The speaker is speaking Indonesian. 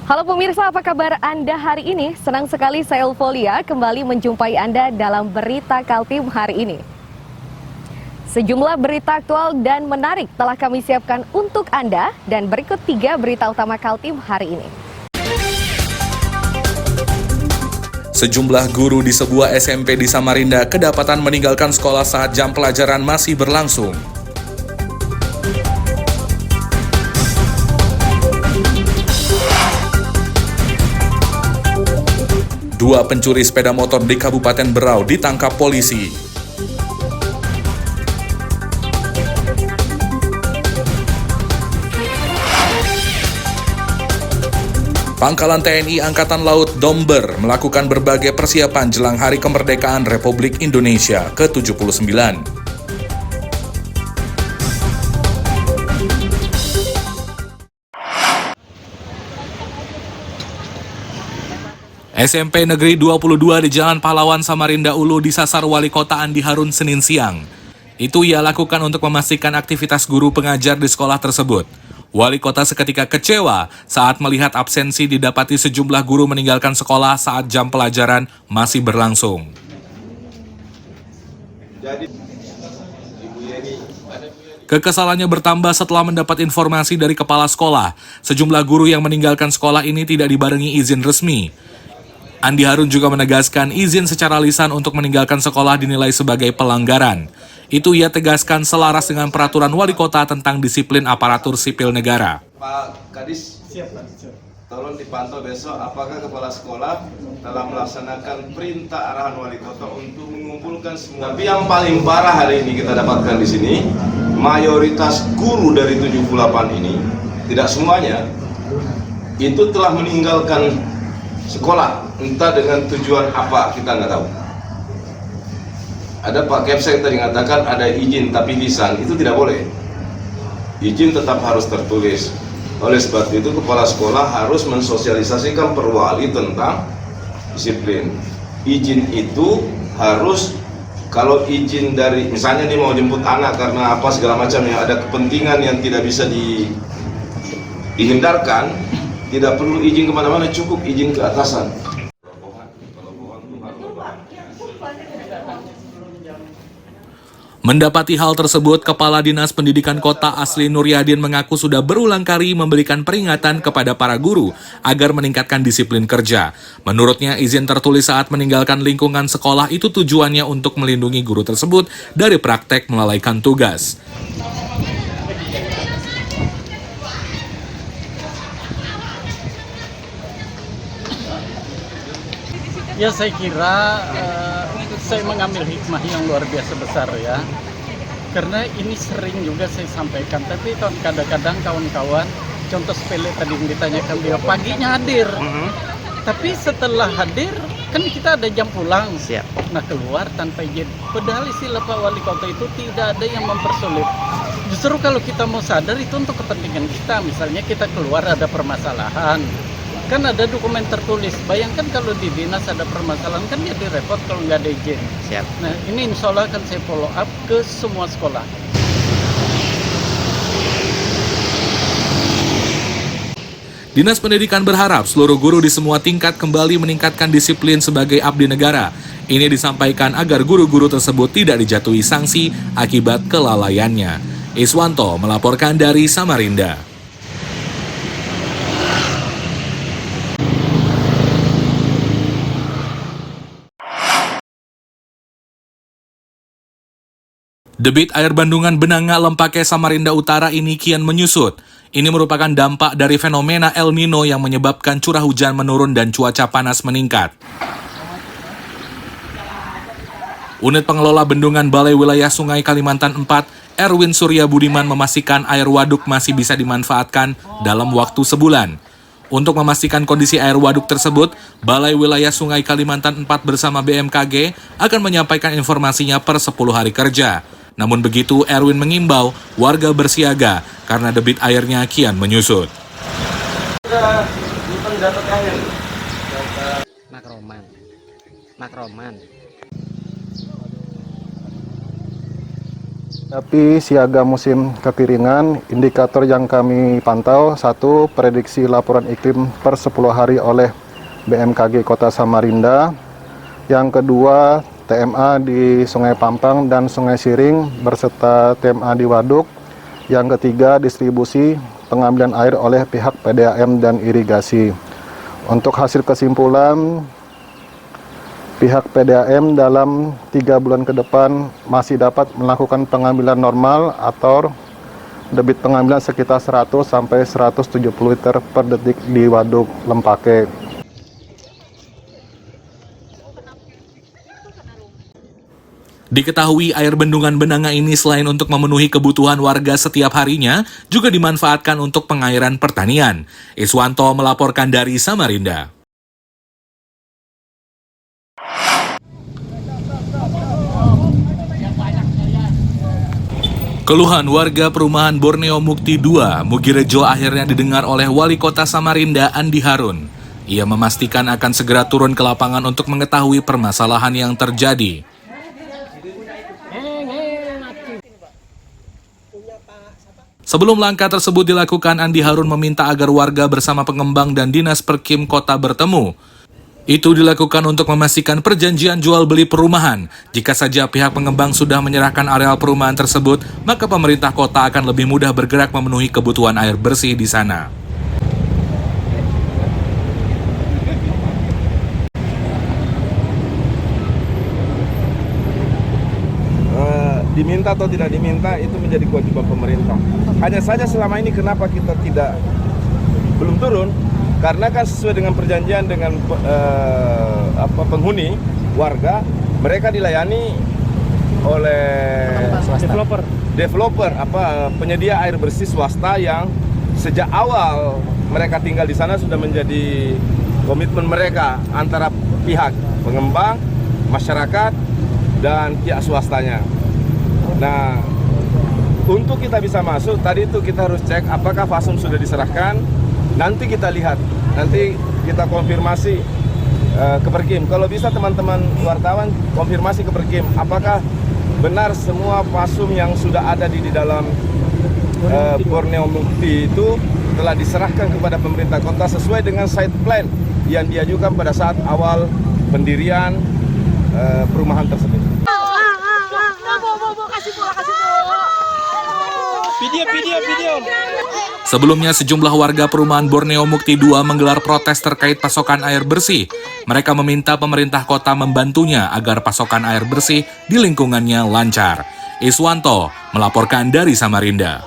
Halo pemirsa, apa kabar Anda hari ini? Senang sekali saya Ulfolia kembali menjumpai Anda dalam Berita Kaltim hari ini. Sejumlah berita aktual dan menarik telah kami siapkan untuk Anda dan berikut 3 berita utama Kaltim hari ini. Sejumlah guru di sebuah SMP di Samarinda kedapatan meninggalkan sekolah saat jam pelajaran masih berlangsung. Dua pencuri sepeda motor di Kabupaten Berau ditangkap polisi. Pangkalan TNI Angkatan Laut Domber melakukan berbagai persiapan jelang Hari Kemerdekaan Republik Indonesia ke-79. SMP Negeri 22 di Jalan Pahlawan Samarinda Ulu disasar Wali Kota Andi Harun Senin siang. Itu ia lakukan untuk memastikan aktivitas guru pengajar di sekolah tersebut. Wali Kota seketika kecewa saat melihat absensi didapati sejumlah guru meninggalkan sekolah saat jam pelajaran masih berlangsung. Kekesalannya bertambah setelah mendapat informasi dari kepala sekolah. Sejumlah guru yang meninggalkan sekolah ini tidak dibarengi izin resmi. Andi Harun juga menegaskan izin secara lisan untuk meninggalkan sekolah dinilai sebagai pelanggaran. Itu ia tegaskan selaras dengan peraturan wali kota tentang disiplin aparatur sipil negara. Pak Kadis, tolong dipantau besok apakah kepala sekolah dalam melaksanakan perintah arahan wali kota untuk mengumpulkan semua. Tapi yang paling parah hari ini kita dapatkan di sini, mayoritas guru dari 78 ini, tidak semuanya, itu telah meninggalkan sekolah, entah dengan tujuan apa kita nggak tahu. Ada Pak Kepsek tadi mengatakan ada izin tapi lisan, itu tidak boleh. Izin tetap harus tertulis. Oleh sebab itu kepala sekolah harus mensosialisasikan per wali tentang disiplin. Izin itu harus, kalau izin dari misalnya dia mau jemput anak karena apa segala macam yang ada kepentingan yang tidak bisa dihindarkan, tidak perlu izin kemana-mana, cukup izin ke atasan. Mendapati hal tersebut, Kepala Dinas Pendidikan Kota Asli Nuryadin mengaku sudah berulang kali memberikan peringatan kepada para guru agar meningkatkan disiplin kerja. Menurutnya, izin tertulis saat meninggalkan lingkungan sekolah itu tujuannya untuk melindungi guru tersebut dari praktek melalaikan tugas. Ya, saya kira saya mengambil hikmah yang luar biasa besar ya. Karena ini sering juga saya sampaikan, tapi kadang-kadang kawan-kawan, contoh sepele tadi yang ditanyakan dia, paginya hadir. Tapi setelah hadir, kan kita ada jam pulang. Siap. Nah, keluar tanpa izin. Padahal istilah Pak Wali Kota itu tidak ada yang mempersulit. Justru kalau kita mau sadar itu untuk kepentingan kita. Misalnya kita keluar ada permasalahan, kan ada dokumen tertulis. Bayangkan kalau di dinas ada permasalahan, kan jadi repot kalau nggak ada izin. Siap. Nah, ini insya Allah akan saya follow up ke semua sekolah. Dinas Pendidikan berharap seluruh guru di semua tingkat kembali meningkatkan disiplin sebagai abdi negara. Ini disampaikan agar guru-guru tersebut tidak dijatuhi sanksi akibat kelalaiannya. Iswanto melaporkan dari Samarinda. Debit air bendungan Benanga Lempake Samarinda Utara ini kian menyusut. Ini merupakan dampak dari fenomena El Nino yang menyebabkan curah hujan menurun dan cuaca panas meningkat. Unit Pengelola Bendungan Balai Wilayah Sungai Kalimantan 4, Erwin Surya Budiman memastikan air waduk masih bisa dimanfaatkan dalam waktu sebulan. Untuk memastikan kondisi air waduk tersebut, Balai Wilayah Sungai Kalimantan 4 bersama BMKG akan menyampaikan informasinya per 10 hari kerja. Namun begitu, Erwin mengimbau warga bersiaga karena debit airnya kian menyusut. Makroman. Tapi siaga musim kekeringan, indikator yang kami pantau, satu, prediksi laporan iklim per 10 hari oleh BMKG Kota Samarinda. Yang kedua, TMA di Sungai Pampang dan Sungai Siring berserta TMA di Waduk. Yang ketiga, distribusi pengambilan air oleh pihak PDAM dan irigasi. Untuk hasil kesimpulan, pihak PDAM dalam 3 bulan ke depan masih dapat melakukan pengambilan normal atau debit pengambilan sekitar 100 sampai 170 liter per detik di Waduk Lempake. Diketahui air bendungan Benanga ini selain untuk memenuhi kebutuhan warga setiap harinya, juga dimanfaatkan untuk pengairan pertanian. Iswanto melaporkan dari Samarinda. Keluhan warga perumahan Borneo Mukti 2, Mugirejo akhirnya didengar oleh Wali Kota Samarinda, Andi Harun. Ia memastikan akan segera turun ke lapangan untuk mengetahui permasalahan yang terjadi. Sebelum langkah tersebut dilakukan, Andi Harun meminta agar warga bersama pengembang dan Dinas Perkim Kota bertemu. Itu dilakukan untuk memastikan perjanjian jual beli perumahan. Jika saja pihak pengembang sudah menyerahkan areal perumahan tersebut, maka pemerintah kota akan lebih mudah bergerak memenuhi kebutuhan air bersih di sana. Diminta atau tidak diminta itu menjadi kewajiban pemerintah. Hanya saja selama ini kenapa kita belum turun? Karena kan sesuai dengan perjanjian dengan penghuni warga, mereka dilayani oleh developer penyedia air bersih swasta yang sejak awal mereka tinggal di sana sudah menjadi komitmen mereka antara pihak pengembang, masyarakat, dan pihak swastanya. Nah, untuk kita bisa masuk, tadi itu kita harus cek apakah fasum sudah diserahkan. Nanti kita lihat, nanti kita konfirmasi ke Perkim. Kalau bisa teman-teman wartawan konfirmasi ke Perkim, apakah benar semua fasum yang sudah ada di dalam Borneo Mukti itu telah diserahkan kepada pemerintah kota sesuai dengan site plan yang diajukan pada saat awal pendirian perumahan tersebut. Video. Sebelumnya, sejumlah warga perumahan Borneo Mukti 2 menggelar protes terkait pasokan air bersih. Mereka meminta pemerintah kota membantunya agar pasokan air bersih di lingkungannya lancar. Iswanto melaporkan dari Samarinda.